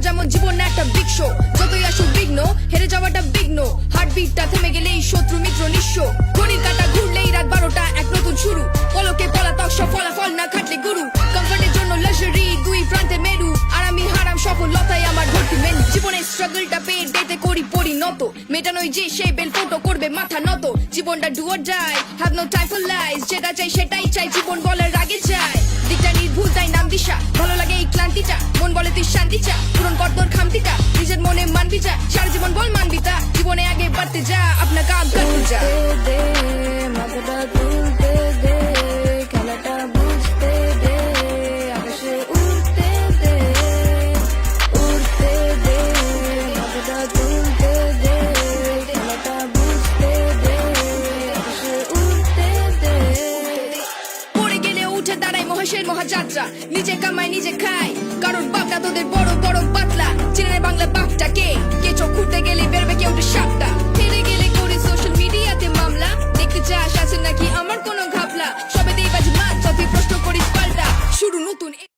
যেমন জীবন একটা বৃক্ষ, যতই আসুক বিঘ্ন হেরে যাওয়াটা বিঘ্ন। হার্টবিটটা থেমে গেলেই শত্রু মিত্র নিঃস্ব। ঘড়ির কাঁটা ঘুরলেই রাত 12টা, এক নতুন শুরু। পলকে পলাতক সব ফলাফল না খাটলে গুরু। কমফর্টের জন্য লাক্সারি, দুই প্রান্তের মেরু। আর আমি হারাম সফলতাই আমার ভর্তি মেনু। জীবনের স্ট্রাগলটা পেয়ে ডেতে করি পরিণত, মেটানোই যে সে বেল ফটো করবে মাথা নত। জীবনটা do or die, have no time for lies. যেটা চাই সেটাই চাই, জীবন বলার আগে চাই। দিকটা নির্ভুল তাই নাম দিশা, ভালো লাগে এই ক্লান্তিটা। মন বলে তুই শান্তি চা, পূরণ কর তোর খামতিটা। নিজের মনে মানবি যা, সারা জীবন বল মানবি তা। জীবনে আগে বাড়তে যা, আপনার কাজ করতে যা। মাথাটা তুলতে দে, খেলাটা বুঝতে দে, আকাশে উড়তে দে, উড়তে দে। মাথাটা তুলতে দে, খেলাটা বুঝতে দে, আকাশে উড়তে দে। পড়ে গেলে উঠে দাঁড়াই মহেশের মহাযাত্রা। নিজে কামাই নিজে খাই, কারণ বাপটা তোদের বড় বড় পাতলা। চিনে বাংলা বাপটাকে কে চোখ খুঁড়তে গেলে বেরোবে কেউ